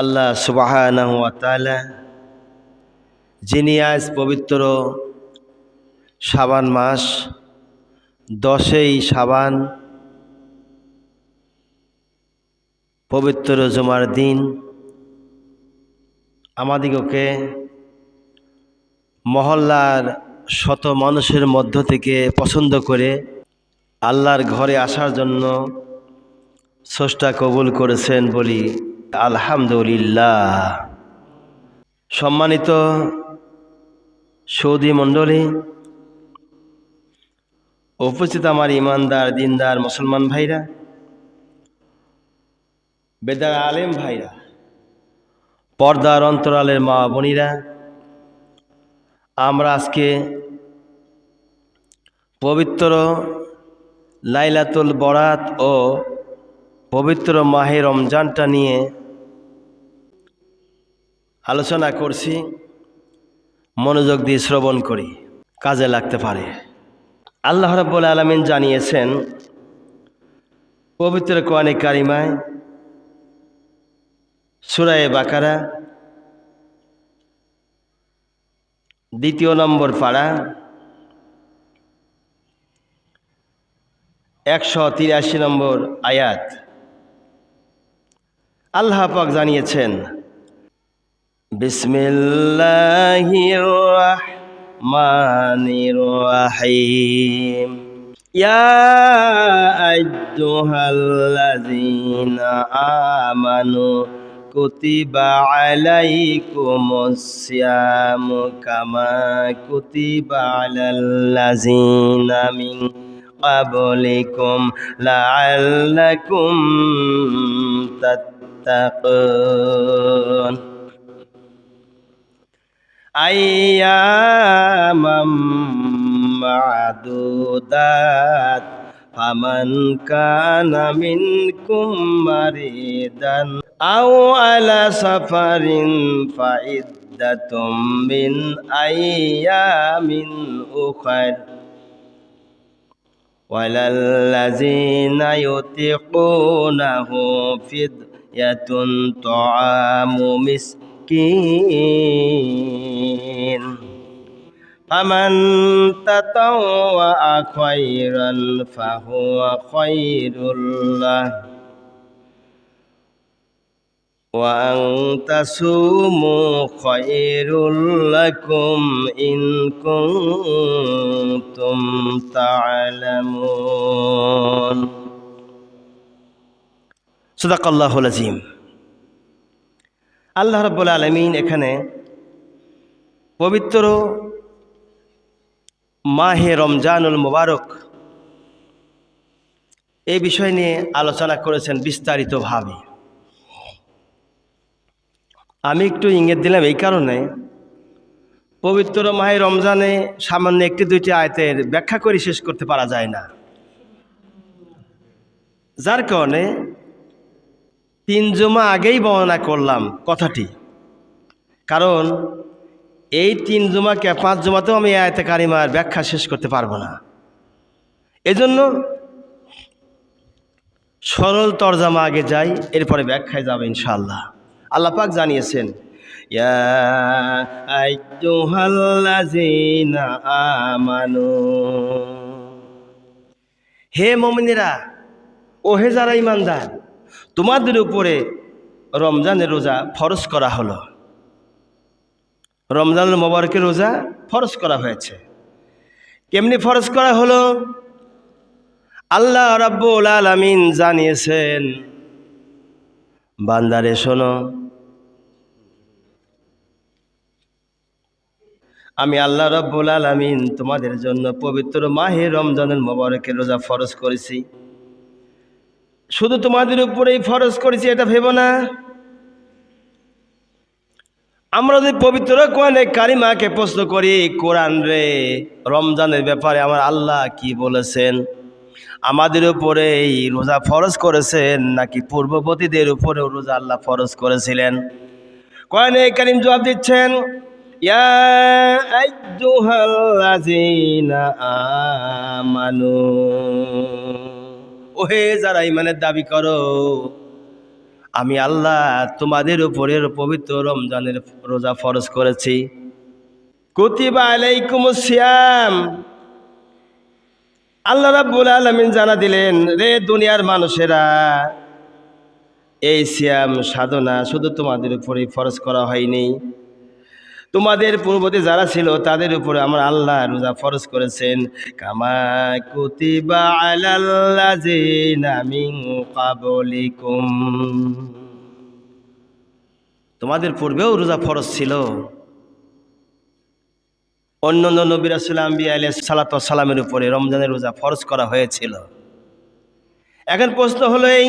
আল্লাহ সুবহানাহু ওয়া তাআলা যিনি আজ পবিত্র শাবান মাস 10ই শাবান পবিত্র জুমার দিন আমাদিগকে মহল্লার শত মানুষের মধ্য থেকে পছন্দ করে আল্লাহর ঘরে আসার জন্য স্রষ্টা কবুল করেছেন বলি আলহামদুলিল্লাহ। সম্মানিত সৌদি মণ্ডলী, উপস্থিত আমার ইমানদার দিনদার মুসলমান ভাইরা, বেদার আলেম ভাইরা, পর্দার অন্তরালের মা বোনিরা, আমরা আজকে পবিত্র লাইলাতুল বরাত ও পবিত্র মাহে রমজানটা নিয়ে আলোচনা করছি। মনোযোগ দিয়ে শ্রবণ করি, কাজে লাগতে পারে। আল্লাহ রাব্বুল আলামিন জানিয়েছেন পবিত্র কোরআনে কারিমায় সূরা বাকারা 2 নম্বর পারা 183 নম্বর আয়াত। আল্লাহ পাক জানিয়েছেন, বিসমিল্লাহির রাহমানির রাহিম, ইয়া আইয়ুহাল্লাযীনা আমানু কুতিবা আলাইকুমুস সিয়ামু কামা কুতিবা আলাল্লাযীনা মিন ক্বাবলিকুম লাআল্লাকুম তাত্তাকুন আইয়ামাম মা'দুদাত ফামান কানা মিনকুম মারিদান আও আলা সাফারিন ফাইদ্দাতুম মিন আইয়ামিন উখার ওয়ালাল্লাযীনা ইউতিকুনাহু ফিদয়াতুন তুআমু মিসকিন ফামান তাতাওয়া খায়রান ফাহুয়া খায়রুল লাহ ওয়া আন তাসুমু খায়রুল লাকুম ইন কুনতুম তা'লামুন। সাদাকাল্লাহুল আযীম। আল্লাহ রাব্বুল আলামিন এখানে পবিত্র মাহে রমজানুল মুবারক এই বিষয় নিয়ে আলোচনা করেছেন বিস্তারিতভাবে। আমি একটু ইঙ্গিত দিলাম এই কারণে, পবিত্র মাহে রমজানে সামান্য একটি দুইটি আয়াতের ব্যাখ্যা করে শেষ করতে পারা যায় না, যার কারণে 3 জুমা আগেই বর্ণনা করলাম কথাটি। কারণ এই 3 জুমাকে 5 জুমাতেও আমি আয়াতে কারিমার ব্যাখ্যা শেষ করতে পারবো না। এজন্য সরল তরজামা আগে যাই, এরপরে ব্যাখ্যায় যাবে ইনশাআল্লাহ। আল্লাহ পাক জানিয়েছেন, ইয়া আইয়ুহাল্লাযীনা আমানু, হে মুমিনেরা ও হে যারা ঈমানদার, তোমাদের উপরে রমজানের রোজা ফরজ করা হলো। রমজানুল মুবারকের রোজা ফরজ করা হয়েছে। কেমনি ফরজ করা হলো? আল্লাহ রাব্বুল আলামিন জানিয়েছেন, বান্দারে শোনো, আমি আল্লাহ রাব্বুল আলামিন তোমাদের জন্য পবিত্র মাহে রমজানুল মুবারকের রোজা ফরজ করেছি। শুধু তোমাদের উপরেই ফরজ করেছি এটা ভেবো না। আমরা যদি পবিত্র কোরআনে কারিমাকে প্রশ্ন করি, কোরআন রে রমজানের ব্যাপারে আমার আল্লাহ কি বলেছেন, আমাদের উপরে এই রোজা ফরজ করেছেন নাকি পূর্ববর্তীদের উপরেও রোজা আল্লাহ ফরজ করেছিলেন? কোরআনে কারিম জবাব দিচ্ছেন, ইয়া আইয়ুহাল্লাযীনা আমানু, ওহে যারা ঈমানের দাবি করো, আমি আল্লাহ তোমাদের উপরে পবিত্র রমজানের রোজা ফরজ করেছি। কুতিবা আলাইকুমুস সিয়াম, আল্লাহ রাব্বুল আলামিন জানা দিলেন, রে দুনিয়ার মানুষেরা, এই সিয়াম সাধনা শুধু তোমাদের উপরেই ফরজ করা হয়নি, তোমাদের পূর্ববর্তী যারা ছিল তাদের উপরে আমার আল্লাহ রোজা ফরজ করেছেন। কামা কুতিবা আলাল্লাযিনা মিন ক্বাবলিকুম, তোমাদের পূর্বেও রোজা ফরজ ছিল, অন্যান্য নবী রাসূল আম্বিয়া আলাইহিস সালাতু ওয়াস সালামের উপরে রমজানের রোজা ফরজ করা হয়েছিল। এখন প্রশ্ন হলো এই,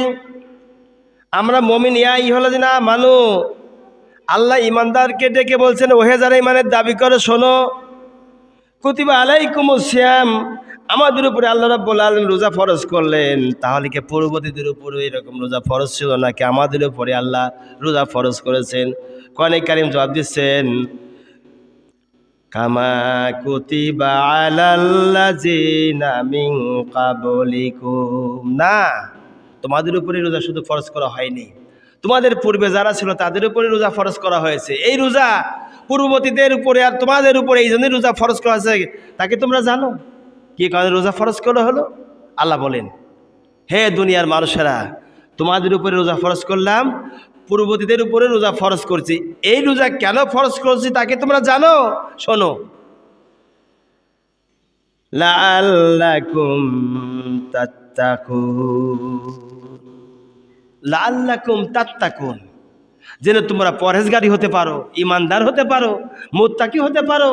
আমরা মুমিন ইয়া আইয়ুহাল্লাযিনা আমানু, আল্লাহ ইমানদারকে ডেকে বলছেন, ওহে যারা ইমানের দাবি করে শোনো, কুতিবা আলাইকুমুস সিয়াম, আমাদের উপরে আল্লাহ রাব্বুল আলামিন রোজা ফরজ করলেন। তাহলে কি পূর্ববর্তীদের উপরে এরকম রোজা ফরজ ছিল নাকি আমাদের উপরে আল্লাহ রোজা ফরজ করেছেন? কোরআনে কারীম জবাব দিচ্ছেন, কামা কুতিবা আলাল্লাযিনা মিন ক্বাবলিকুম, না, তোমাদের উপরে রোজা শুধু ফরজ করা হয়নি, তোমাদের পূর্বে যারা ছিল তাদের উপরে রোজা ফরজ করা হয়েছে। এই রোজা পূর্ববর্তীদের উপরে আর তোমাদের উপরে এই জন্যই রোজা ফরজ করা হয়েছে, তাকে তোমরা জানো কি কারণে রোজা ফরজ করা হলো? আল্লাহ বলেন, হে দুনিয়ার মানুষেরা, তোমাদের উপরে রোজা ফরজ করলাম, পূর্ববর্তীদের উপরে রোজা ফরজ করছি। এই রোজা কেন ফরজ করছি তাকে তোমরা জানো? শোনো, লাআল্লাকুম তাত্তাকুন, লাআল্লাকুম তাত্তাকুন, যেন তোমরা পরহেজগারী হতে পারো, ইমানদার হতে পারো, মুত্তাকি হতে পারো,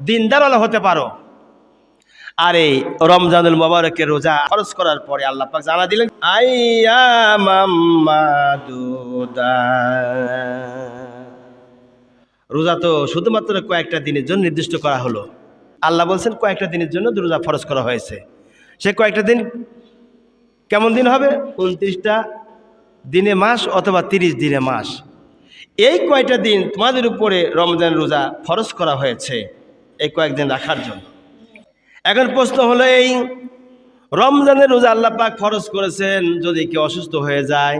দিনদারওয়ালা হতে পারো। আর এই রমজানুল মুবারকের রোজা ফরজ করার পরে আল্লাহ পাক জানা দিলেন, আইয়ামাম মাদুদাত, রোজা তো শুধুমাত্র কয়েকটা দিনের জন্য নির্দিষ্ট করা হলো। আল্লাহ বলছেন কয়েকটা দিনের জন্য রোজা ফরজ করা হয়েছে। সে কয়েকটা দিন কেমন দিন হবে? 29টা দিনে মাস অথবা 30 দিনে মাস। এই কয়টা দিন তোমাদের উপরে রমজান রোজা ফরজ করা হয়েছে, এই কয়েকদিন রাখার জন্য। এখন প্রশ্ন হলো এই, রমজানের রোজা আল্লাহ পাক ফরজ করেছেন, যদি কেউ অসুস্থ হয়ে যায়,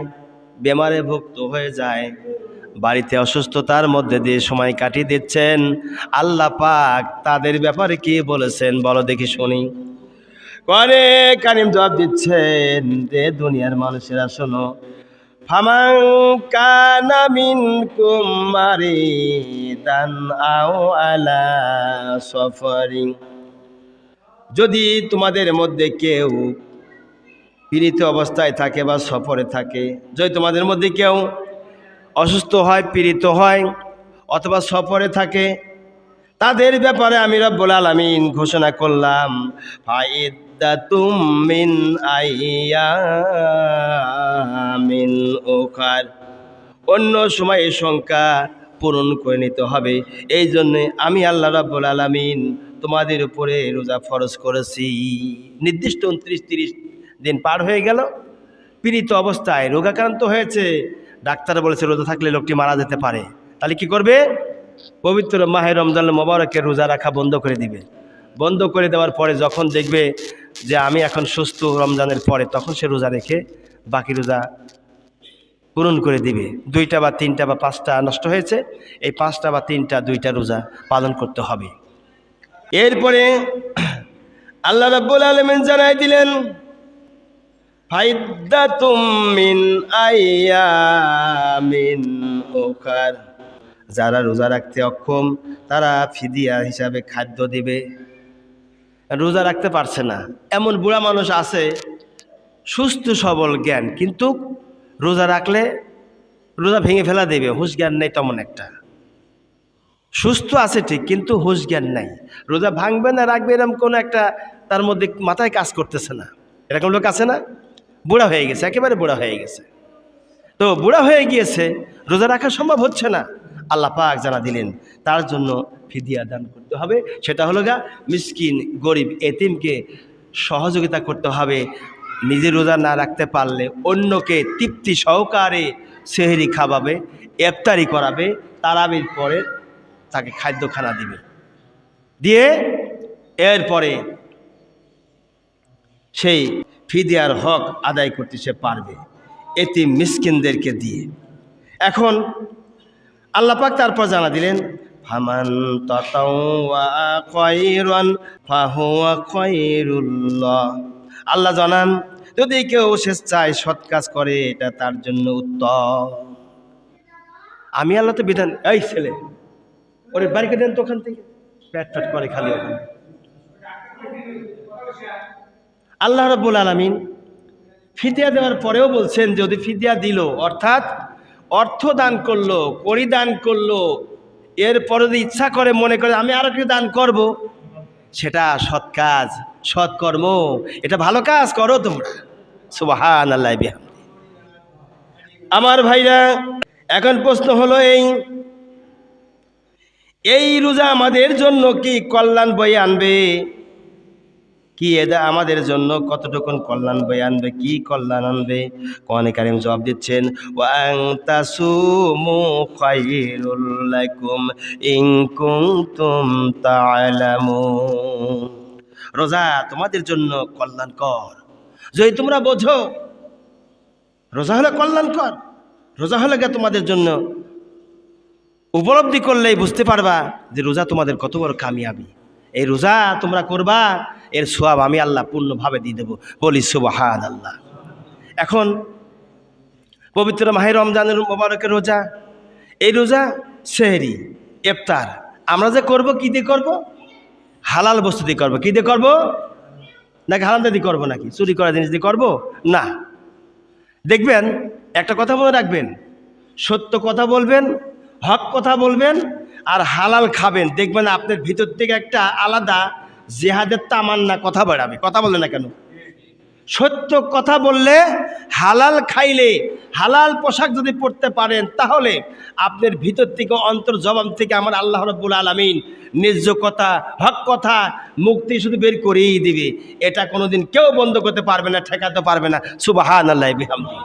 বেমারে ভুক্ত হয়ে যায়, বাড়িতে অসুস্থতার মধ্যে দিয়ে সময় কাটিয়ে দিচ্ছেন, আল্লাহ পাক তাদের ব্যাপারে কি বলেছেন বলো দেখি শুনি। কোরআনে কারীম জবাব দিচ্ছেন, যে দুনিয়ার মানুষেরা শোনো, ফামান কানা মিনকুম মারিদান আও আলা সফরিন, যদি তোমাদের মধ্যে কেউ পীড়িত অবস্থায় থাকে বা সফরে থাকে, যদি তোমাদের মধ্যে কেউ অসুস্থ হয়, পীড়িত হয় অথবা সফরে থাকে, তাদের ব্যাপারে আমি রব্বুল আলামিন ঘোষণা করলাম, ফাইদ্দাতুম মিন আইয়ামিন উখার, অন্য সময় এই সংখ্যা পূরণ করে নিতে হবে। এই জন্যে আমি আল্লাহ রাব্বুল আলামিন তোমাদের উপরে রোজা ফরজ করেছি। নির্দিষ্ট 29-30 দিন পার হয়ে গেল, পীড়িত অবস্থায় রোগাক্রান্ত হয়েছে, ডাক্তার বলেছে রোজা থাকলে লোকটি মারা যেতে পারে, তাহলে কি করবে? পবিত্র মাহে রমজান মোবারকের রোজা রাখা বন্ধ করে দিবে। বন্ধ করে দেওয়ার পরে যখন দেখবে যে আমি এখন সুস্থ রমজানের পরে, তখন সে রোজা রেখে বাকি রোজা পূরণ করে দিবে। 2টা বা 3টা বা 5টা নষ্ট হয়েছে, এই 5টা বা 3টা 2টা রোজা পালন করতে হবে। এরপরে আল্লাহ রাব্বুল আলামিন জানাই দিলেন, ফাইদ্দাতুম মিন আইয়ামিন উখার, যারা রোজা রাখতে অক্ষম তারা ফিদিয়া হিসাবে খাদ্য দিবে। রোজা রাখতে পারছে না এমন বুড়া মানুষ আছে, সুস্থ সবল জ্ঞান, কিন্তু রোজা রাখলে রোজা ভেঙে ফেলা দেবে, হুঁশ জ্ঞান নেই তেমন একটা। সুস্থ আছে ঠিক, কিন্তু হুঁশ জ্ঞান নাই, রোজা ভাঙবে না রাখবে এরকম কোনো একটা তার মধ্যে মাথায় কাজ করতেছে না। এরকম লোক আছে না? বুড়া হয়ে গেছে, একেবারে বুড়া হয়ে গেছে। তো বুড়া হয়ে গিয়েছে, রোজা রাখা সম্ভব হচ্ছে না, আল্লাহ পাক জানা দিলেন তার জন্য ফিদিয়া দান করতে হবে। সেটা হলো মিসকিন, গরিব, এতিমকে সহযোগিতা করতে হবে। নিজে রোজা না রাখতে পারলে অন্যকে তৃপ্তি সহকারে সেহরি খাওয়াবে, ইফতারি করাবে, তারাবির পরে তাকে খাদ্যখানা দিবে, দিয়ে এরপরে সেই ফিদিয়ার হক আদায় করতে সে পারবে। এতিম মিসকিনদেরকে দিয়ে। এখন আল্লাহ পাক তারপর জানা দিলেন, ফামান তাতাওয়া খায়রান ফাহুয়া খায়রুল্লাহ। আল্লাহ জানান, যদি কেউ স্বেচ্ছায় সৎ কাজ করে এটা তার জন্য উত্তম। আমি আল্লাহ তো বিধান, এই ছেলে ওরে বাড়িকে দেন তো ওখান থেকে, প্যাট প্যাট করে খালি ওখানে। আল্লাহ রাব্বুল আলামিন ফিদিয়া দেওয়ার পরেও বলছেন, যদি ফিদিয়া দিল অর্থাৎ অর্থ দান করলো, কড়ি দান করলো, এরপরে যদি ইচ্ছা করে মনে করে আমি আরো কিছু দান করব, সেটা সৎ কাজ, সৎকর্ম, এটা ভালো কাজ করো তোমরা। সুবহানাল্লাহ বিহামদি। আমার ভাইরা, এখন প্রশ্ন হলো এই রোজা আমাদের জন্য কি কল্যাণ বয়ে আনবে? কি এটা আমাদের জন্য কতটুকুন কল্যাণ বয়ে আনবে, কি কল্যাণ আনবে? কোরআনে কারীম জবাব দিচ্ছেন, ওয়া আনতাসুমু খায়রুল লাকুম ইন কুনতুম তা'লামুন। রোজা তোমাদের জন্য কল্যাণকর যদি তোমরা বোঝো। রোজা হলো কল্যাণকর, রোজা হলে তোমাদের জন্য উপলব্ধি করলেই বুঝতে পারবা যে রোজা তোমাদের কত বড় কামিয়াবি। এই রোজা তোমরা করবা, এর সওয়াব আমি আল্লাহ পূর্ণভাবে দিয়ে দেবো। বলি সুবহানাল্লাহ। এখন পবিত্র মাহে রমজানের মোবারকের রোজা, এই রোজা সেহরি, ইফতার আমরা যে করব, কি দিয়ে করব? হালাল বস্তু দিয়ে করবো। কি দিয়ে করবো? নাকি হারাম দিয়ে করবো, নাকি চুরি করা জিনিস দিয়ে করবো? না। দেখবেন, একটা কথা মনে রাখবেন, সত্য কথা বলবেন, হক কথা বলবেন, আর হালাল খাবেন। দেখবেন আপনার ভিতর থেকে একটা আলাদা জিহাদের তামান্না কথা বাড়াবে। কথা বললেন না কেন? সত্য কথা বললে, হালাল খাইলে, হালাল পোশাক যদি পরতে পারেন, তাহলে আপনার ভিতর থেকে, অন্তর জবান থেকে আমার আল্লাহ রাব্বুল আলামিন ন্যায্য কথা, হক কথা, মুক্তি শুধু বের করেই দিবে। এটা কোনোদিন কেউ বন্ধ করতে পারবে না, ঠেকাতে পারবে না। সুবহানাল্লাহ বিহামদি।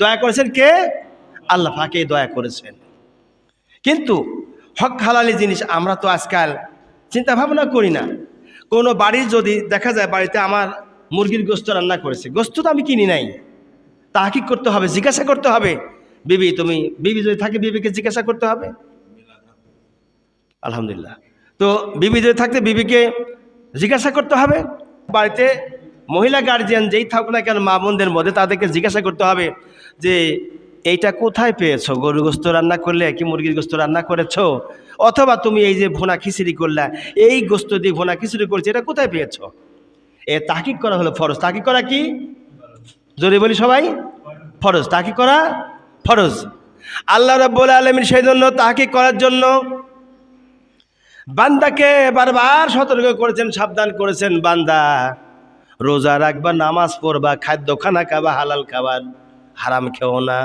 দয়া করেছেন কে? আল্লাহ পাক দয়া করেছেন। কিন্তু হক হালালি জিনিস আমরা তো আজকাল চিন্তা ভাবনা করি না। কোনো বাড়ির যদি দেখা যায় বাড়িতে আমার মুরগির গোস্ত রান্না করেছে, গোস্ত তো আমি কিনি নাই, তাহকিক করতে হবে, জিজ্ঞাসা করতে হবে। বিবি তুমি, বিবি যদি থাকে বিবিকে জিজ্ঞাসা করতে হবে। আলহামদুলিল্লাহ। তো বিবি যদি থাকতে বিবিকে জিজ্ঞাসা করতে হবে। বাড়িতে মহিলা গার্জিয়ান যেই থাকুক না কেন, মা বোনদের মধ্যে তাদেরকে জিজ্ঞাসা করতে হবে যে এইটা কোথায় পেয়েছো? গরুর গোস্ত রান্না করলে কি মুরগির গোস্ত রান্না করেছো? অথবা তুমি এই যে ভুনা খিচুড়ি করলা, এই গোস্ত দিয়ে ভুনা খিচুড়ি করছে, এটা কোথায় পেয়েছো? এ তাহকিক করা হলো ফরজ। তাহকিক করা কি? জোরে বলি সবাই, ফরজ। তাহকিক করা ফরজ। আল্লাহ রাব্বুল আলামিন সেই জন্য তাহকিক করার জন্য বান্দাকে বারবার সতর্ক করেছেন, সাবধান করেছেন, বান্দা রোজা রাখবা, নামাজ পড়বা, খাদ্য খানা খাবা, হালাল খাবার, হারাম খেও না।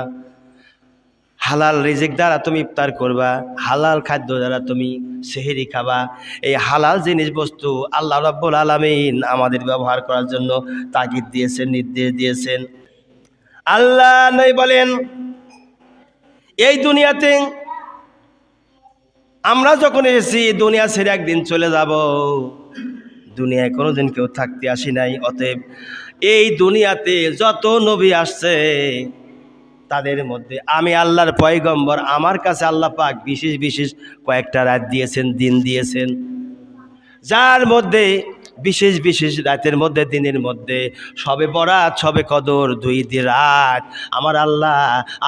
হালাল রিজিক দ্বারা তুমি ইফতার করবা, হালাল খাদ্য দ্বারা তুমি সেহরি খাবা। এই হালাল জিনিস বস্তু আল্লাহ রাব্বুল আলামিন আমাদের ব্যবহার করার জন্য তাগিদ দিয়েছেন, নির্দেশ দিয়েছেন। আল্লাহ নবী বলেন, এই দুনিয়াতে আমরা যখন এসেছি, দুনিয়া ছেড়ে একদিন চলে যাব। দুনিয়ায় কোনোদিন কেউ থাকতে আসি নাই। অতএব এই দুনিয়াতে যত নবী আসছে, তাদের মধ্যে আমি আল্লাহর পয়গম্বর, আমার কাছে আল্লাহ পাক বিশেষ বিশেষ কয়েকটা রাত দিয়েছেন, দিন দিয়েছেন, যার মধ্যে বিশেষ বিশেষ রাতের মধ্যে, দিনের মধ্যে সবে বরাত, সবে কদর, 2 দিন রাত আমার আল্লাহ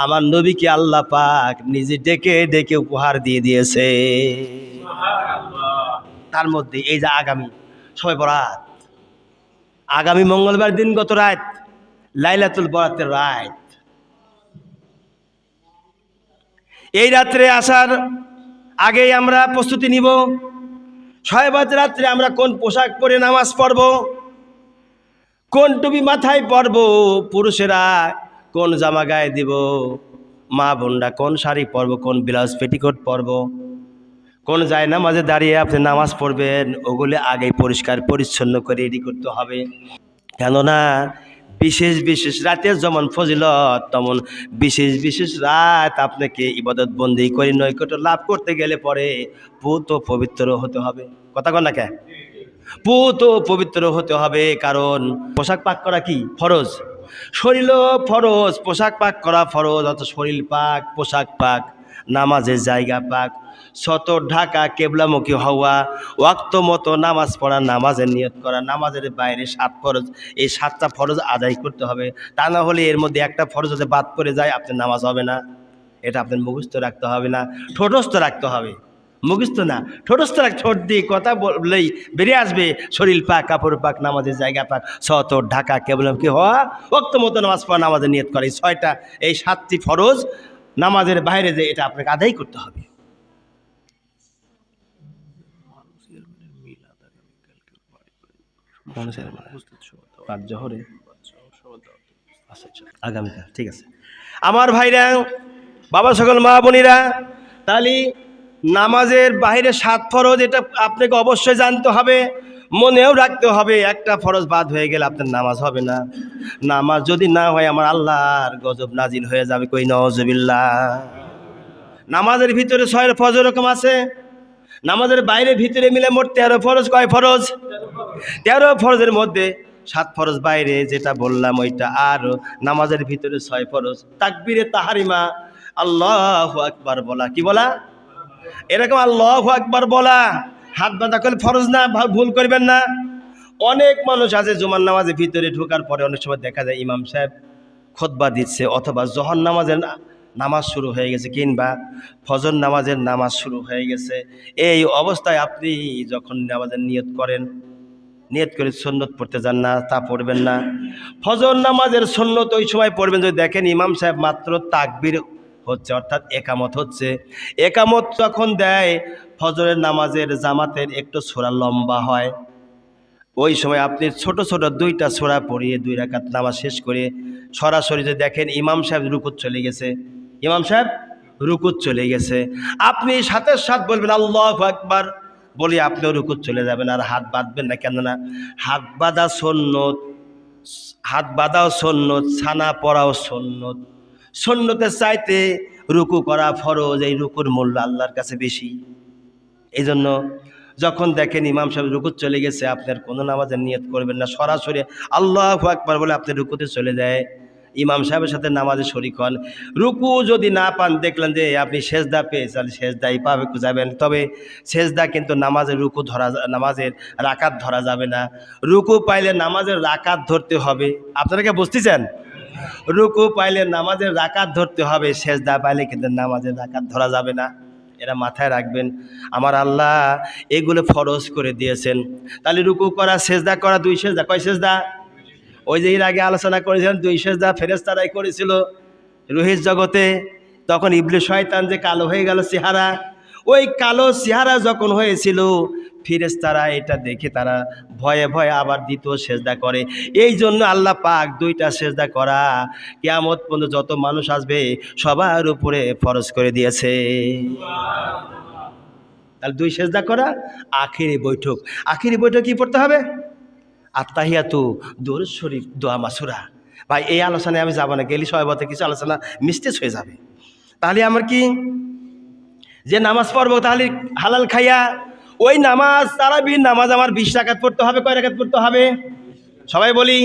আমার নবীকে আল্লাহ পাক নিজে ডেকে ডেকে উপহার দিয়ে দিয়েছে। তার মধ্যে এই যে আগামী সবে বরাত, আগামী মঙ্গলবার দিনগত রাত, লাইলাতুল বরাতের রাত। এই রাত্রে আসার আগেই আমরা প্রস্তুতি নিব। শবে বরাত রাত্রে আমরা কোন পোশাক পরে নামাজ পড়ব, কোন টুপি মাথায় পরব, পুরুষেরা কোন জামা গায়ে দিব, মা বোনরা কোন শাড়ি পরব, কোন ব্লাউজ পেটিকোট পরব, কোন যায় নামাজে দাঁড়িয়ে আপনি নামাজ পড়বেন, ওগুলি আগেই পরিষ্কার পরিচ্ছন্ন করে রেডি করতে হবে। কেননা বিশেষ বিশেষ রাতের যেমন ফজিলত, তেমন বিশেষ বিশেষ রাত আপনাকে ইবাদত বন্দি করে নৈকট্য লাভ করতে গেলে পরে পুত ও পবিত্র হতে হবে। কথা কন না কে? পুত ও পবিত্র হতে হবে। কারণ পোশাক পাক করা কি ফরজ। শরীরও ফরজ, পোশাক পাক করা ফরজ, অত শরীর পাক, পোশাক পাক, নামাজের জায়গা পাক, সতর ঢাকা, কেবলামুখী হওয়া, ওয়াক্ত মতো নামাজ পড়া, নামাজের নিয়ত করা, নামাজের বাইরে 7 ফরজ, এই 7টা ফরজ আদায় করতে হবে। তা না হলে এর মধ্যে একটা ফরজ যদি বাদ পড়ে যায় আপনার নামাজ হবে না। এটা আপনার মুখস্থ রাখতে হবে না, ঠোঁটস্থ রাখতে হবে। মুখস্থ না, ঠোঁটস্থ রাখ, ঠোঁট দিয়ে কথা বললেই বেরিয়ে আসবে শরীর পাক, কাপড় পাক, নামাজের জায়গা পাক, সতর ঢাকা, কেবলামুখী হওয়া, ওয়াক্ত মতো নামাজ পড়া, নামাজের নিয়ত করে, এই 6টা, এই 7টি ফরজ নামাজের বাইরে যে এটা আপনাকে আদায় করতে হবে। আগামীকাল ঠিক আছে আমার ভাইরা, বাবা, সকল মা বোনেরা, তাহলে নামাজের বাইরে 7 ফরজ এটা আপনাকে অবশ্যই জানতে হবে, মনেও রাখতে হবে। একটা ফরজ বাদ হয়ে গেলে আপনার নামাজ হবে না। নামাজ যদি না হয় আমার আল্লাহর গজব নাজিল হয়ে যাবে, কই নাউজুবিল্লাহ। নামাজের ভিতরে 6 ফরজ রকম আছে, নামাজের বাইরে ভিতরে মিলে মোট 13 ফরজ। কয় ফরজ? 13 ফরজের মধ্যে 7 ফরজ বাইরে যেটা বললাম ওইটা, আর নামাজের ভিতরে 6 ফরজ। তাকবীরে তাহারিমা, আল্লাহু আকবার বলা, কি বলা? এরকম আল্লাহু আকবার বলা, হাত বাঁধা করলে ফরজ না, ভুল করবেন না। অনেক মানুষ আছে জুমার নামাজের ভিতরে ঢোকার পরে অনেক সময় দেখা যায় ইমাম সাহেব খুতবা দিচ্ছে, অথবা জোহর নামাজের নামাজ শুরু হয়ে গেছে, কিংবা ফজর নামাজের নামাজ শুরু হয়ে গেছে। এই অবস্থায় আপনি যখন নামাজের নিয়ত করেন, নিয়ত করে সুন্নত পড়তে যান না, তা পড়বেন না। ফজর নামাজের সুন্নত ওই সময় পড়বেন যদি দেখেন ইমাম সাহেব মাত্র তাকবীর হচ্ছে, অর্থাৎ একামত হচ্ছে। একামত যখন দেয়, ফজরের নামাজের জামাতের একটু সূরা লম্বা হয়, ওই সময় আপনি ছোট ছোট 2টা সূরা পড়িয়ে 2 রাকাত নামাজ শেষ করে সরাসরি যদি দেখেন ইমাম সাহেব রুকুত চলে গেছে, ইমাম সাহেব রুকুত চলে গেছে, আপনি সাথে সাথে বলবেন আল্লাহু আকবার, বলি আপনিও রুকুত চলে যাবেন, আর হাত বাঁধবেন না। কেননা হাত বাঁধা সুন্নত, হাত বাঁধাও সুন্নত, ছানা পড়াও সুন্নত। সুন্নতের চাইতে রুকু করা ফরজ, এই রুকুর মূল্য আল্লাহর কাছে বেশি। এই জন্য যখন দেখেন ইমাম সাহেব রুকুত চলে গেছে, আপনার কোনো নামাজের নিয়ত করবেন না, সরাসরি আল্লাহু আকবার বলে আপনি রুকুতে চলে যায়, ইমাম সাহেবের সাথে নামাজে শরীক হন। রুকু যদি না পান, দেখলেন যে আপনি সেজদা পেয়েছেন, সেজদাই পাবে যাবেন, তবে সেজদা কিন্তু নামাজের রুকু ধরা, নামাজের রাকাত ধরা যাবে না। রুকু পাইলে নামাজের রাকাত ধরতে হবে। আপনারা কি বুঝতেছেন? রুকু পাইলে নামাজের রাকাত ধরতে হবে, সেজদা পাইলে কিন্তু নামাজের রাকাত ধরা যাবে না। এরা মাথায় রাখবেন, আমার আল্লাহ এগুলো ফরজ করে দিয়েছেন। তাহলে রুকু করা, সেজদা করা, 2 সেজদা। কয় সেজদা? ওই যে এর আগে আলোচনা করেছিলেন 2 সেজদা ফেরেশতারাই করেছিল রুহের জগতে। তখন ইবলিস শয়তান যে কালো হয়ে গেল চেহারা, ওই কালো চেহারা যখন হয়েছিল, ফেরেশতারা এটা দেখে তারা ভয়ে ভয়ে আবার 2য় সেজদা করে। এই জন্য আল্লাহ পাক 2টা সেজদা করা কিয়ামত পর্যন্ত যত মানুষ আসবে সবার উপরে ফরজ করে দিয়েছে। তাহলে 2 সেজদা করা, আখিরি বৈঠক। আখিরি বৈঠক কি পড়তে হবে? আত্তাহিয়াতু, দুরূদ শরীফ, দোয়া মাসুরা। ভাই এই আলোচনায় আমি যাব না, গেলি সবাই কিছু আলোচনা মিস্টেজ হয়ে যাবে। তাহলে আমার কি যে নামাজ পড়বো তাহলে হালাল খাইয়া, ওই নামাজ তারাবির নামাজ আমার 20 রাকাত পড়তে হবে। কয় রাকাত পড়তে হবে? সবাই বলি,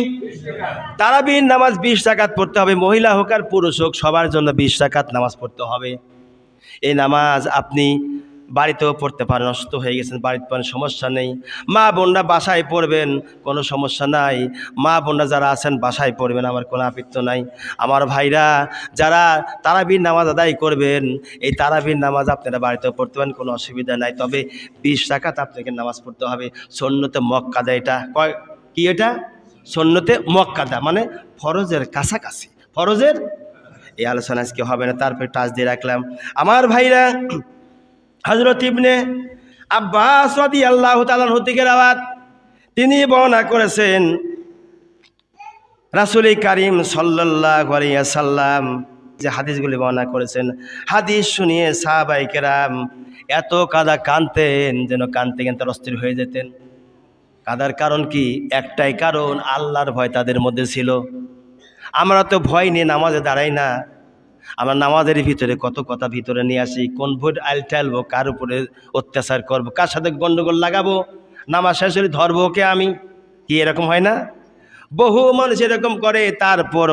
তারাবির নামাজ 20 রাকাত পড়তে হবে। মহিলা হোক আর পুরুষ হোক, সবার জন্য 20 রাকাত নামাজ পড়তে হবে। এই নামাজ আপনি বাড়িতেও পড়তে পারেন, অসুস্থ হয়ে গেছেন বাড়িতে পড়েন, সমস্যা নেই। মা বোনরা বাসায় পড়বেন, কোনো সমস্যা নাই। মা বোনরা যারা আছেন বাসায় পড়বেন, আমার কোনো আপত্তি নাই। আমার ভাইরা যারা তারাবির নামাজ আদায় করবেন, এই তারাবির নামাজ আপনারা বাড়িতেও পড়তে পারেন, কোনো অসুবিধা নাই। তবে 20 রাকাত আপনাকে নামাজ পড়তে হবে। সুন্নতে মুআক্কাদা, এটা কি? এটা সুন্নতে মুআক্কাদা, মানে ফরজের কাছাকাছি। ফরজের এই আলোচনা আজকে হবে না, তারপরে টাচ দিয়ে রাখলাম। আমার ভাইরা, হযরত ইবনে আব্বাস রাদিয়াল্লাহু তাআলা থেকে রাওয়াত, তিনি বর্ণনা করেছেন রাসূল কারীম সাল্লাল্লাহু আলাইহি ওয়াসাল্লাম যে হাদিসগুলি বর্ণনা করেছেন, হাদিস শুনিয়ে সাহাবায়ে কেরাম এত কাঁদতেন যেন কাঁদতে কাঁদতে অস্থির হয়ে যেতেন। কাঁদার কারণ কি? একটাই কারণ, আল্লাহর ভয় তাদের মধ্যে ছিল। আমরা তো ভয় নিয়ে নামাজে দাঁড়াই না, আমরা নামাজের ভিতরে কত কথা ভিতরে নিয়ে আসি। কোন ভোট আলটালবো, কার উপরে অত্যাচার করব, কার সাথে গন্ডগোল লাগাবো, নামাজ শেষ হলে ধরবো কে আমি, কি এরকম হয় না? বহু মানুষ এরকম করে, তারপর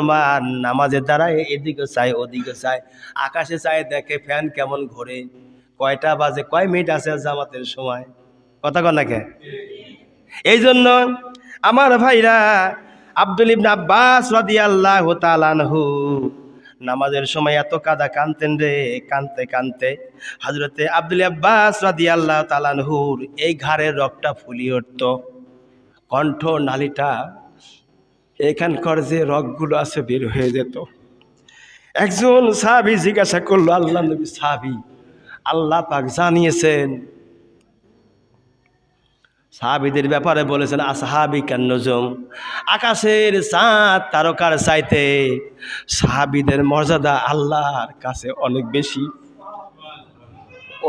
নামাজের দ্বারা এদিকে চায় ওদিকে চায়, আকাশে চায়, দেখে ফ্যান কেমন ঘোরে, কয়টা বাজে, কয় মিনিট আছে জামাতের সময়, কথা কন না কে? এই জন্য আমার ভাইরা, আব্দুল ইবনে আব্বাস রাদিয়াল্লাহু তাআলা আনহু নামাজের সময় এত কাদা কানতেন রে, কানতে কানতে হযরতে আব্দুল আব্বাস রাদিয়াল্লাহু তাআলা আনহুর এই ঘাড়ের রগটা ফুলিয়ে উঠত, কণ্ঠ নালীটা এখানকার যে রগগুলো আছে বের হয়ে যেত। একজন সাহাবী জিজ্ঞাসা করলো, আল্লাহ নবী, সাহাবী, আল্লাহ পাক জানিয়েছেন, সাহাবীদের ব্যাপারে বলেছেন, আসহাবী কান্নুজুম, আকাশের চাঁদ তারকার চাইতে সাহাবীদের মর্যাদা আল্লাহর কাছে অনেক বেশি।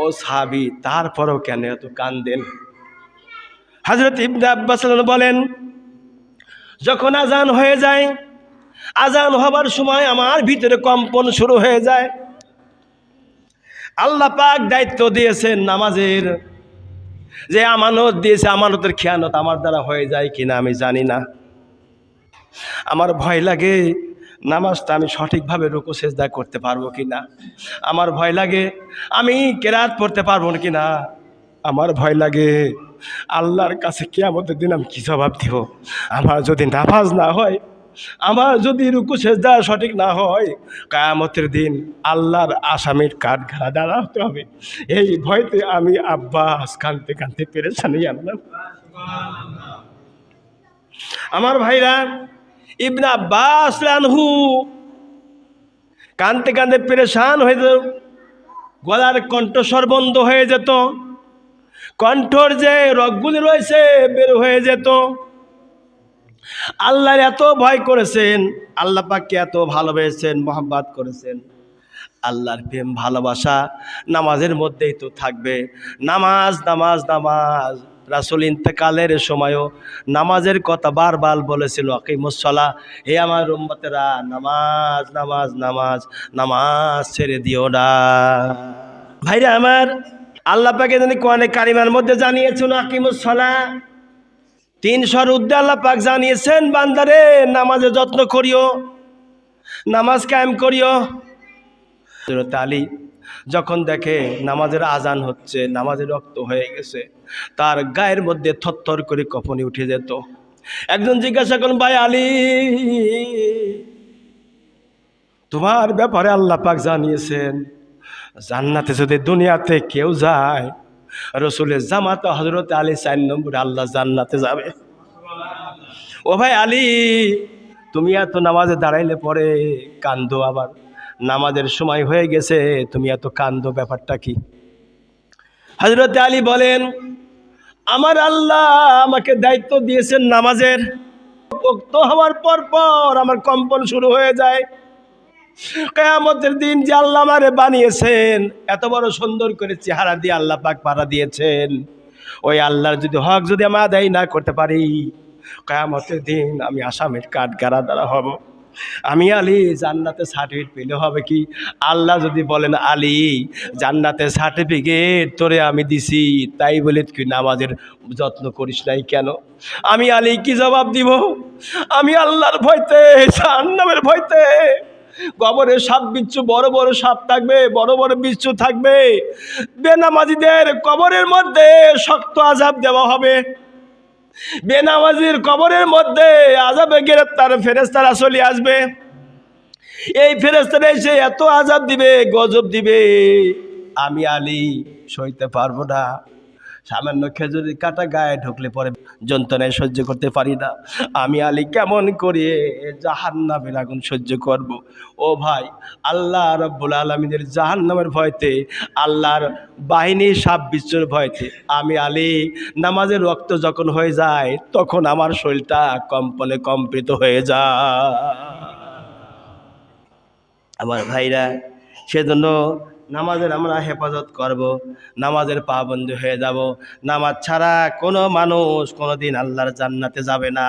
ও সাহাবী, তারপরও কেন এত কান্দেন? হযরত ইবনে আব্বাস বলেন, যখন আজান হয়ে যায়, আজান হবার সময় আমার ভিতরে কম্পন শুরু হয়ে যায়। আল্লাহ পাক দায়িত্ব দিয়েছেন নামাজের, যে আমানত দিয়েছে, আমানতের খেয়ানত আমার দ্বারা হয়ে যায় কিনা আমি জানি না। আমার ভয় লাগে নামাজটা আমি সঠিকভাবে রুকু সেজদা করতে পারবো কিনা, আমার ভয় লাগে আমি কেরাত পড়তে পারবো কিনা, আমার ভয় লাগে আল্লাহর কাছে কিয়ামতের দিন আমি কি জবাব দিব। আমার যদি নামাজ না হয়, আমার যদি রুকু সেজদা সঠিক না হয়, কিয়ামতের দিন আল্লাহর আসামির কাঠগড়ায় দাঁড়াতে হবে। এই ভয়তে আমি আব্বাস কাঁদতে কাঁদতে পেরেছানি আল্লাহ। আমার ভাইরা, ইবনে আব্বাস আনহু কাঁদতে কাঁদতে পেরেশান হয়ে যেত, গলার কণ্ঠস্বর বন্ধ হয়ে যেত, কণ্ঠর যে রগগুলি রয়েছে বের হয়ে যেত। আল্লাহর এত ভয় করেছেন, আল্লাহ পাককে এত ভালোবেসেছেন, মহব্বত করেছেন। আল্লাহর প্রেম ভালোবাসা নামাজের মধ্যেই তো থাকবে। নামাজ নামাজ নামাজ। রাসূল ইন্তেকালের সময়ও নামাজের কথা বারবার বলেছিল, আকিমুস সালাহ, হে আমার উম্মতেরা, নামাজ নামাজ নামাজ, নামাজ ছেড়ে দিও না। ভাইরা আমার, আল্লাহ পাকে জানি কোরআনে কারিমার মধ্যে জানিয়েছেন, আকিমুস সালাহ, 300 উদ্দে আল্লাহ পাক জানিয়েছেন, বান্দারে নামাজে যত্ন করিও, নামাজ কায়েম করিও। হযরত আলী যখন দেখে নামাজের আজান হচ্ছে, নামাজের রক্ত হয়ে গেছে, তার গায়ের মধ্যে থরথর করে কঁপনি উঠে যেত। একজন জিজ্ঞাসা করলেন, ভাই আলী, তোমার ব্যাপারে আল্লাহ পাক জানিয়েছেন জান্নাতে যদি দুনিয়াতে কেউ যায়, রসুলের জামাতে হযরত আলী 4 নম্বরে আল্লাহ জান্নাতে যাবে। ও ভাই আলী, তুমি এত নামাজে দাঁড়াইলে পরে কান্দো, আবার নামাজের সময় হয়ে গেছে তুমি এত কান্দো, ব্যাপারটা কি? হযরত আলী বলেন, আমার আল্লাহ আমাকে দায়িত্ব দিয়েছেন নামাজের, ওয়াক্ত হওয়ার পর পর আমার কম্পন শুরু হয়ে যায়। কিয়ামতের দিন যে আল্লাহ আমারে বানিয়েছেন, এত বড় সুন্দর করে চেহারা দিয়ে আল্লাহ পাক পাড়া দিয়েছেন, ওই আল্লাহর যদি হক যদি আমি আদায় না করতে পারি, কিয়ামতের দিন আমি আসামের কাঠগড়া দ্বারা হব। আমি আলী জান্নাতে সার্টিফিকেট পেলে হবে কি? আল্লাহ যদি বলেন, আলী জান্নাতে সার্টিফিকেট তোরে আমি দিছি, তাই বলে তুই নামাজের যত্ন করিস নাই কেন? আমি আলী কি জবাব দিব? আমি আল্লাহর ভয়তে, জাহান্নামের ভয়তে, কবরে সাপ বিচ্ছু, বড় বড় সাপ থাকবে, বড় বড় বিচ্ছু থাকবে, বেনামাজিদের কবরের মধ্যে শক্ত আযাব দেওয়া হবে। বেনামাজির কবরের মধ্যে আযাবে গ্রেফতার ফেরেশতারা চলে আসবে। এই ফেরেশতারা এসে এত আযাব দিবে, গজব দিবে, আমি আলী সইতে পারবো না। সামান্য খেজুরের কাটা গায়ে ঢুকলে পরে যন্ত্রণায় সহ্য করতে পারি না। আমি আলী কেমন করে জাহান্নামের আগুন সহ্য করব? ও ভাই, আল্লাহ রাব্বুল আলামিনের জাহান্নামের ভয়তে, আল্লাহর বাহিনীর সাপ বিচ্ছুর ভয়তে আমি আলী নামাজের রক্ত যখন হয়ে যায়, তখন আমার শরীরটা কম্পনে কম্পিত হয়ে যায়। আমার ভাইরা, সেজন্য নামাজের আমরা হেফাজত করব, নামাজের পাবন্দি হয়ে যাব। নামাজ ছাড়া কোনো মানুষ কোনোদিন আল্লাহর জান্নাতে যাবে না।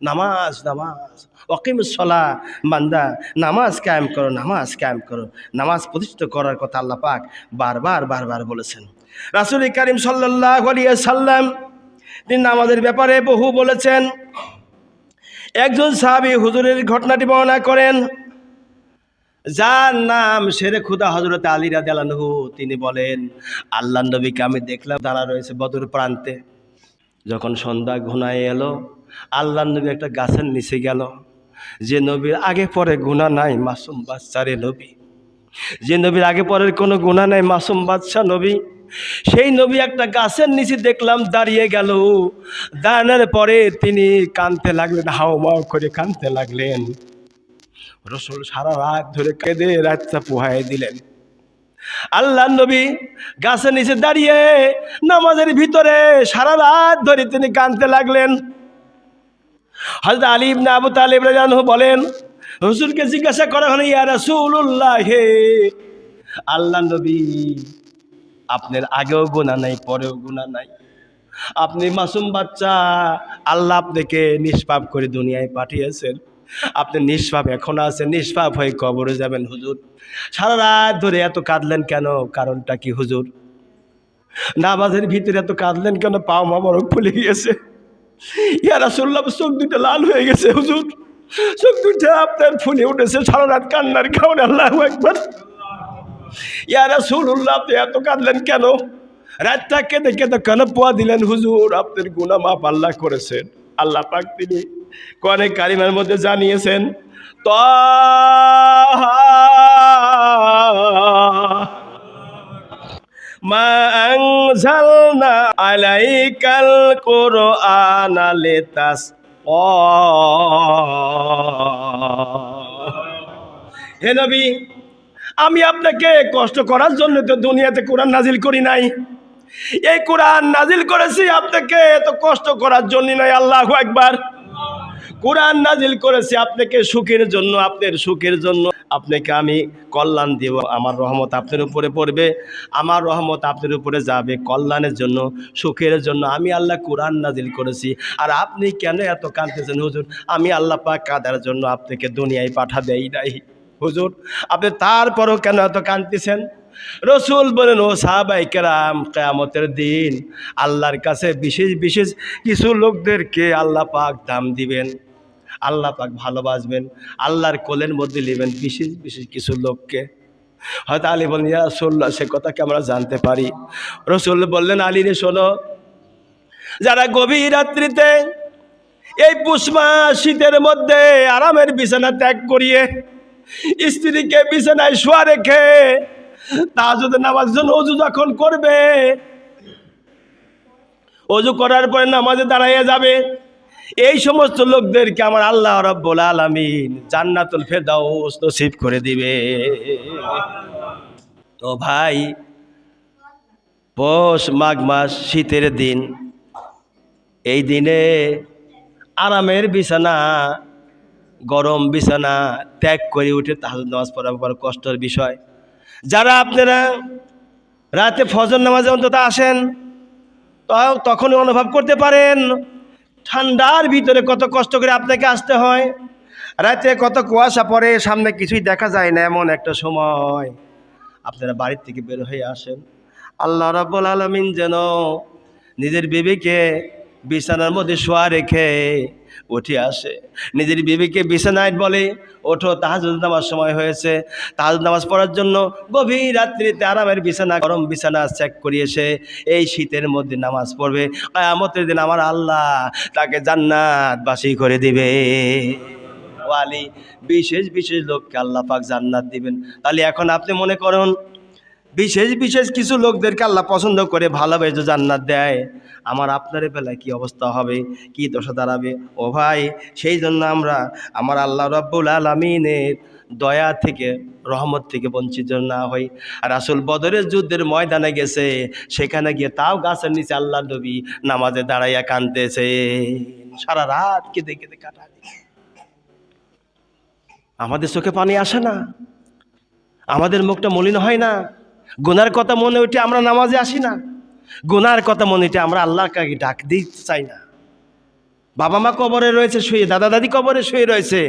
নামাজ নামাজ, ওয়াকিমুস সালাহ, বান্দা নামাজ কায়েম করো, নামাজ কায়েম করো। নামাজ প্রতিষ্ঠিত করার কথা আল্লাহ পাক বারবার বারবার বলেছেন। রাসূল কারীম সাল্লাল্লাহু আলাইহি সাল্লাম তিনি নামাজের ব্যাপারে বহু বলেছেন। একজন সাহাবী হুজুরের ঘটনাটি বর্ণনা করেন, যার নাম শেরে খুদা হযরত আলী রাদিয়াল্লাহু আনহু। তিনি বলেন, আল্লাহর নবীকে আমি দেখলাম দাঁড়া রয়েছে বদর প্রান্তে। যখন সন্ধ্যা ঘনায় এলো, আল্লাহর নবী একটা গাছের নিচে গেল। যে নবীর আগে পরে গুনাহ নাই, মাসুম বাচ্চারে নবী, যে নবীর আগে পরের কোনো গুনাহ নাই, মাসুম বাচ্চা নবী, সেই নবী একটা গাছের নিচে দেখলাম দাঁড়িয়ে গেল। দাঁড়ানোর পরে তিনি কাঁদতে লাগলেন, হাওমাও করে কাঁদতে লাগলেন। রাসূল সারা রাত ধরে কেঁদে রাতটা পোহায় দিলেন। আল্লাহ নবী গাছের নিচে দাঁড়িয়ে নামাজের ভিতরে সারা রাত ধরে তিনি কাঁদতে লাগলেন। হযরত আলী ইবনে আবু তালিব রাদিয়াল্লাহু আনহু বলেন, হুজুরকে জিজ্ঞাসা করা হলো, ইয়া রাসূলুল্লাহ, হে আল্লাহ নবী, আপনার আগেও গুনাহ নাই, পরেও গুনাহ নাই, আপনি মাসুম বাচ্চা, আল্লাহ আপনাকে নিষ্পাপ করে দুনিয়ায় পাঠিয়েছেন, আপনি নিষ্পাপ এখন আছেন, নিষ্পাপ হয়ে কবরে যাবেন। হুজুর সারা রাত ধরে এত কাঁদলেন কেন? কারণটা কি হুজুর? নামাজের ভিতরে এত কাঁদলেন কেন? পাও মোবারক ফুলে গিয়েছে। ইয়া রাসূলুল্লাহ, চোখ দুটো লাল হয়ে গেছে হুজুর, চোখ দুটো আপনার ফুলে উঠেছে সারা রাত কান্নার কারণে। আল্লাহু আকবার। ইয়া রাসূলুল্লাহ, আপনি এত কাঁদলেন কেন? রাতটা কেঁদে কেঁদে কেন পোয়া দিলেন হুজুর? আপনার গুনাহ মাফ আল্লাহ করেছেন। আল্লাহ পাক তিনি কোরআনে কারিমের মধ্যে জানিয়েছেন, তাহা মা আনজালনা আলাইকাল কুরআনা লিতাসকা। হে নবী, আমি আপনাকে কষ্ট করার জন্য তো দুনিয়াতে কোরআন নাজিল করি নাই। এই কোরআন নাজিল করেছি আপনাকে এত কষ্ট করার জন্য নয়। আল্লাহু আকবার। কোরআন নাজিল করেছি আপনাকে সুখের জন্য, আপনার সুখের জন্য। আপনাকে আমি কল্যাণ দেব, আমার রহমত আপনার উপরে পড়বে, আমার রহমত আপনার উপরে যাবে কল্যাণের জন্য, সুখের জন্য আমি আল্লাহ কোরআন নাজিল করেছি। আর আপনি কেন এত কাঁদতেছেন হুজুর? আমি আল্লাহ পাক কাঁদার জন্য আপনাকে দুনিয়ায় পাঠা দেই নাই হুজুর, আপনি তারপরও কেন এত কাঁদতেছেন? রসুল বলেন, ও সাহাবায়ে কেরাম, কিয়ামতের দিন আল্লাহর কাছে বিশেষ বিশেষ কিছু লোকদেরকে আল্লাহ পাক দাম দিবেন, আল্লাহ পাক ভালোবাসবেন, আল্লাহর কোলের মধ্যে নেবেন বিশেষ বিশেষ কিছু লোককে। হয়তো আলী বলেন, ইয়া রাসূলুল্লাহ, সে কথা কি আমরা জানতে পারি? রসুল বললেন, আলী রে শোনো, যারা গভীর রাত্রিতে এই পুষ মাস শীতের মধ্যে আরামের বিছানা ত্যাগ করিয়ে স্ত্রীকে বিছানায় শোয়া রেখে তাহাজ্জুদের নামাজের জন্য ওযু যখন করবে, ওযু করার পরে নামাজে দাঁড়াইয়া যাবে, এই সমস্ত লোকদেরকে আমার আল্লাহ রাব্বুল আলামিন জান্নাতুল ফেরদাউস নসিব করে দিবে। তো ভাই, পৌষ মাঘ মাস শীতের দিন, এই দিনে আরামের বিছানা, গরম বিছানা ত্যাগ করে উঠে তাহাজ্জুদ নামাজ পড়া বড় কষ্টের বিষয়। যারা আপনারা রাতে ফজর নামাজে অন্তত আসেন, তখনই অনুভব করতে পারেন ঠান্ডার ভিতরে কত কষ্ট করে আপনাকে আসতে হয়, রাতে কত কুয়াশা পড়ে, সামনে কিছুই দেখা যায় না, এমন একটা সময় আপনারা বাড়ির থেকে বের হয়ে আসেন। আল্লাহ রাব্বুল আলামিন যেন নিজের বিবিকে বিছানার মধ্যে শোয়া রেখে উঠে আসে, নিজের বিবিকে বিছানায় বলে, ওঠো, তাহাজ্জুদ নামাজ সময় হয়েছে, তাহাজ্জুদ নামাজ পড়ার জন্য গভীর রাত্রিতে আরামের বিছানা, গরম বিছানা চেক করিয়ে এসে এই শীতের মধ্যে নামাজ পড়বে। কিয়ামতের দিন আমার আল্লাহ তাকে জান্নাতবাসী করে দিবে। ওয়ালি বিশেষ বিশেষ লোককে আল্লাহ পাক জান্নাত দিবেন। তাহলে এখন আপনি মনে করুন, বিশেষ বিশেষ কিছু লোকদেরকে আল্লাহ পছন্দ করে ভালোবেসে জান্নাত দেয়, আমার আপনার বেলায় কি অবস্থা হবে, কি দশা দাঁড়াবে? ও ভাই, সেই জন্য আমরা আমার আল্লাহ রাব্বুল আলামিনের দয়া থেকে, রহমত থেকে বঞ্চিত না হই। রাসূল বদরের যুদ্ধের ময়দানে গেছে, সেখানে গিয়ে তাও গাছের নিচে আল্লাহ নবী নামাজে দাঁড়াইয়া কাঁদতেছে, সারা রাত কেঁদে কেঁদে কাটা। আমাদের চোখে পানি আসে না? আমাদের মুখটা মলিন হয় না? গুনার কথা মনে উঠে আমরা নামাজে আসি না? গুনার কথা মনে উঠে আমরা আল্লাহর কাছে ডাক দিতে চাই না? বাবা মা কবরে রয়েছে শুয়ে, দাদা দাদি কবরে শুয়ে রয়েছে,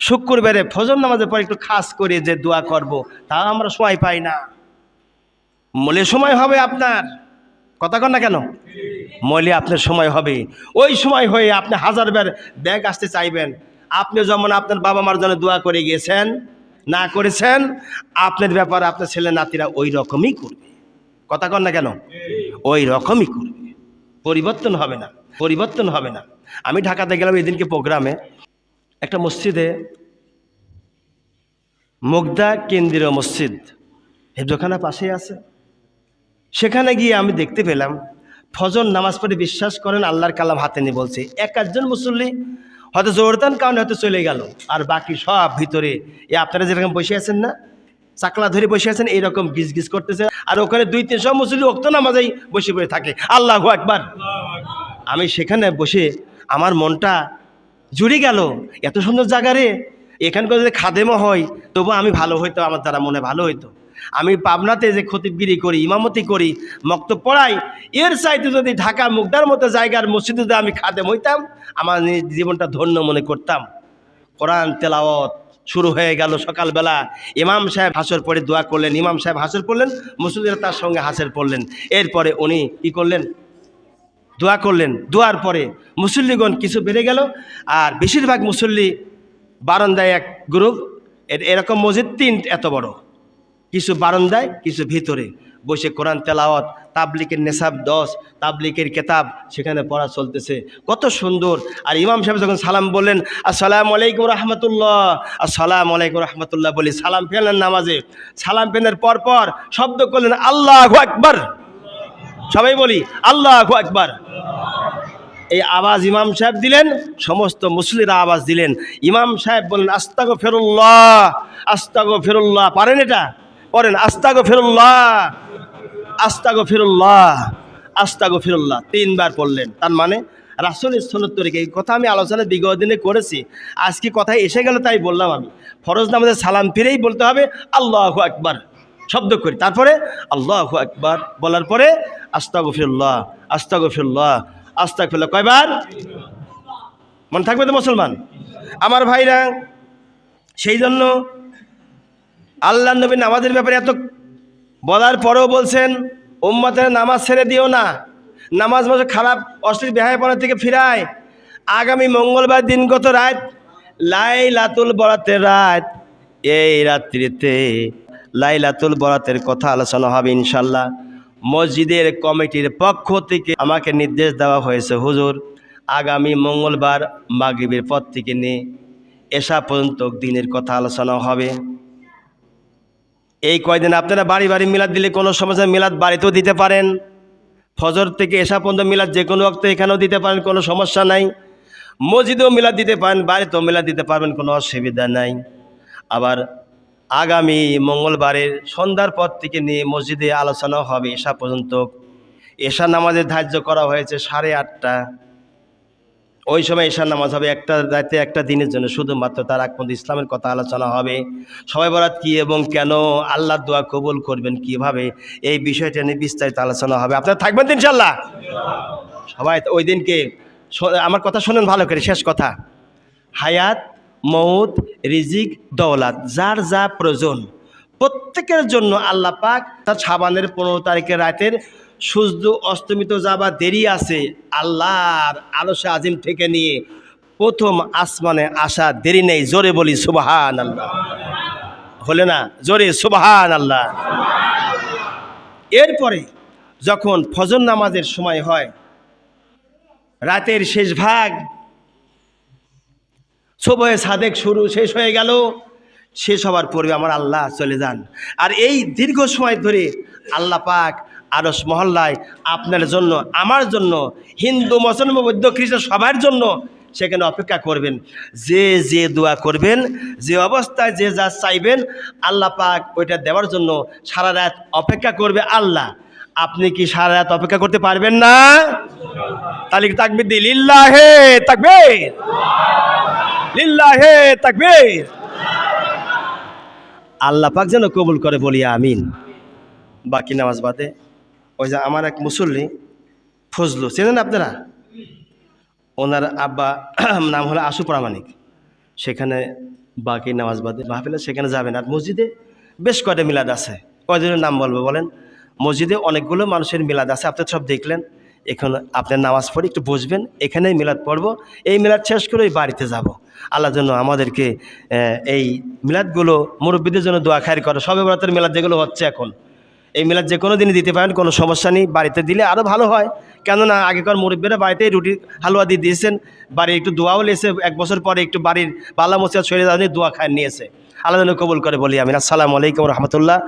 শুক্রবারে ফজর নামাজের পর একটু খাস করে যে দোয়া করব, তা আমরা সময় পাই না। মূলে সময় হবে আপনার, কথা কন না কেন? মলে আপনার সময় হবে, ওই সময় হয়ে আপনি হাজারবার ব্যাগ আসতে চাইবেন। আপনি যেমন আপনার বাবা মার জন্য দোয়া করে গিয়েছেন, না করেছেন, আপনার ব্যাপারে আপনার ছেলে নাতিরা ওই রকমই করবে। কথা কন না কেন? ওই রকমই করবে, পরিবর্তন হবে না, পরিবর্তন হবে না। আমি ঢাকাতে গেলাম এদিনকে প্রোগ্রামে, একটা মসজিদে, মুগদা কেন্দ্রীয় মসজিদ, হেফজখানা পাশেই আছে। সেখানে গিয়ে আমি দেখতে পেলাম ফজর নামাজ পড়ে, বিশ্বাস করেন আল্লাহর কালাম হাতে নিয়ে বলছে, একজন মুসল্লি হয়তো জোরদান কারণে হয়তো চলে গেল, আর বাকি সব ভিতরে আপনারা যেরকম বসে আছেন না, চাকলা ধরে বসে আছেন, এইরকম গিজ গিজ করতেছে। আর ওখানে 200-300 মুসল্লি ওক্ত নামাজেই বসে বসে থাকে। আল্লাহু আকবার। আমি সেখানে বসে আমার মনটা জুড়ে গেল, এত সুন্দর জায়গা রে, এখানকার যদি খাদেমও হয় তবু আমি ভালো হইতো, আমার দ্বারা মনে ভালো হইতো। আমি পাবনাতে যে খতিবগিরি করি, ইমামতি করি, মক্তব পড়াই, এর চাইতে যদি ঢাকা মুগদার মতো জায়গার মসজিদে যদি আমি খাদেম হইতাম, আমার জীবনটা ধন্য মনে করতাম। কোরআন তেলাওয়াত শুরু হয়ে গেল সকালবেলা। ইমাম সাহেব হাসর পড়ে দোয়া করলেন, ইমাম সাহেব হাসর পড়লেন, মুসল্লিরা তার সঙ্গে হাসর পড়লেন। এরপরে উনি কী করলেন? দোয়া করলেন। দোয়ার পরে মুসল্লিগণ কিছু বেড়ে গেল, আর বেশিরভাগ মুসল্লি বারান্দায় এক গ্রুপ, এরকম মসজিদ 3 এত বড়, কিছু বারান্দায় কিছু ভিতরে বসে কোরআন তেলাওয়াত, তাবলিকের নেশাব 10, তাবলিকের কেতাব সেখানে পড়া চলতেছে, কত সুন্দর। আর ইমাম সাহেব যখন সালাম বললেন, আসসালামু আলাইকুম রহমতুল্লাহ, আসসালামু আলাইকুম রহমতুল্লাহ বলি সালাম ফেললেন নামাজে। সালাম ফেলার পর পর শব্দ করলেন আল্লাহু আকবার। সবাই বলি আল্লাহু আকবার। এই আওয়াজ ইমাম সাহেব দিলেন, সমস্ত মুসল্লিরা আওয়াজ দিলেন। ইমাম সাহেব বললেন আস্তাগফিরুল্লাহ, আস্তাগফিরুল্লাহ। পারেন এটা? পড়েন আস্তাগফিরুল্লাহ, আস্তাগফিরুল্লাহ, আস্তাগফিরুল্লাহ 3 বার পড়লেন। তার মানে রাসূলের সুন্নাত তরিকা। এই কথা আমি আলোচনা বিগত দিনে করেছি, আজকে কথায় এসে গেল তাই বললাম। আমি ফরজ নামাজে সালাম ফিরেই বলতে হবে আল্লাহু আকবার শব্দ করি, তারপরে আল্লাহু আকবার বলার পরে আস্তাগফিরুল্লাহ, আস্তাগফিরুল্লাহ, আস্তাগফিরুল্লাহ। কয়বার? মনে থাকবে তো মুসলমান আমার ভাইরা? সেই জন্য আল্লাহ নবী নামাজের ব্যাপারে এত বলার পরেও বলছেন উম্মতের নামাজ ছেড়ে দিও না, নামাজ মাঝে খারাপ অশ্লীল বেহায়াপনা থেকে ফিরায়। আগামী মঙ্গলবার দিনগত রাত লাইলাতুল বরাতের রাত, এই রাত্রিতে লাইলাতুল বরাতের কথা আলোচনা হবে ইনশাল্লাহ। মসজিদের কমিটির পক্ষ থেকে আমাকে নির্দেশ দেওয়া হয়েছে, হুজুর আগামী মঙ্গলবার মাগরিবের পর থেকে নিয়ে এশা পর্যন্ত দিনের কথা আলোচনা হবে। এই কয়দিন আপনারা বাড়ি বাড়ি মিলাদ দিলে কোনো সমস্যা, মিলাদ বাড়িতেও দিতে পারেন, ফজর থেকে এশা পর্যন্ত মিলাদ যে কোনো ওয়াক্তে এখানেও দিতে পারেন, কোনো সমস্যা নাই। মসজিদেও মিলাদ দিতে পারেন, বাড়িতেও মিলাদ দিতে পারবেন, কোনো অসুবিধা নাই। আবার আগামী মঙ্গলবারের সন্ধ্যার পর থেকে নিয়ে মসজিদে আলোচনা হবে এশা পর্যন্ত। এশা নামাজের ধার্য করা হয়েছে 8:30। ওই সময় এশার নামাজ হবে, একটা রাতে একটা দিনের জন্য শুধুমাত্র, তার আগ পর্যন্ত ইসলামের কথা আলোচনা হবে। সবাই বরাত কি এবং কেন, আল্লাহর দোয়া কবুল করবেন কিভাবে, এই বিষয়টা নিয়ে বিস্তারিত আলোচনা হবে। আপনারা থাকবেন তো ইনশাল্লাহ? সবাই ওই দিনকে আমার কথা শোনেন ভালো করে, শেষ কথা। হায়াত, মৌত, রিজিক, দৌলাত, যার যা প্রয়োজন প্রত্যেকের জন্য আল্লাহ পাক তার শাবানের 15 তারিখের রাতের সূর্য অস্তমিত যাবার দেরি আছে, আল্লাহর আরশে আজিম থেকে নিয়ে প্রথম আসমানে আসা দেরি নেই। জোরে বলি সুবহানাল্লাহ। হলে না? জোরে সুবহানাল্লাহ। এরপরে যখন ফজর নামাজের সময় হয়, রাতের শেষ ভাগ, সুবহে সাদেক শুরু শেষ হয়ে গেল, শেষ হওয়ার পরে আমার আল্লাহ চলে যান। আর এই দীর্ঘ সময় ধরে আল্লাহ পাক আরশ মহল্লায় আপনার জন্য, আমার জন্য, হিন্দু মুসলমান বৌদ্ধ খ্রিস্টান সবার জন্য সেখানে অপেক্ষা করবেন। যে যে দোয়া করবেন, যে অবস্থায় যে যা চাইবেন, আল্লাহ পাক ওইটা দেওয়ার জন্য সারা রাত অপেক্ষা করবে আল্লাহ। আপনি কি সারা রাত অপেক্ষা করতে পারবেন না? তাহলে তাকবীর দিই, লিল্লাহে তাকবীর, লিল্লাহে তাকবীর। আল্লাহ পাক যেন কবুল করে, বলি আমিন। বাকি নামাজ বাদে ওই যে আমার এক মুসল্লি ফজলু, চেনেন আপনারা? ওনার আব্বা নাম হলো আশু প্রামাণিক। সেখানে বাকি নামাজ বাদে মাহফিলে সেখানে যাবেন। আর মসজিদে বেশ কয়টা মিলাদ আছে, কয়জনের নাম বলবো বলেন? মসজিদে অনেকগুলো মানুষের মিলাদ আছে, আপনারা সব দেখলেন। এখন আপনার নামাজ পড়ে একটু বসবেন, এখানেই মিলাদ পড়বো, এই মিলাদ শেষ করে ওই বাড়িতে যাব। আল্লাহ যেন আমাদেরকে এই মিলাদগুলো মুরব্বীদের জন্য দোয়া খায়ের করে। সবে বরাতের মিলাদ যেগুলো হচ্ছে এখন, এই মিলাদ যে কোনো দিনই দিতে পারেন, কোনো সমস্যা নেই, বাড়িতে দিলে আরও ভালো হয়। কেননা আগেকার মুরব্বীরা বাড়িতেই রুটি হালুয়া দিয়ে দিয়েছেন, বাড়ির একটু দোয়াও নিয়েছে, 1 বছর পরে একটু বাড়ির বালা মসিয়াত সরে যাওয়া নিয়ে দোয়া খায় নিয়েছে। আল্লাহ যেন কবুল করে বলি আমিন। আসসালামু আলাইকুম রহমতুল্লাহ।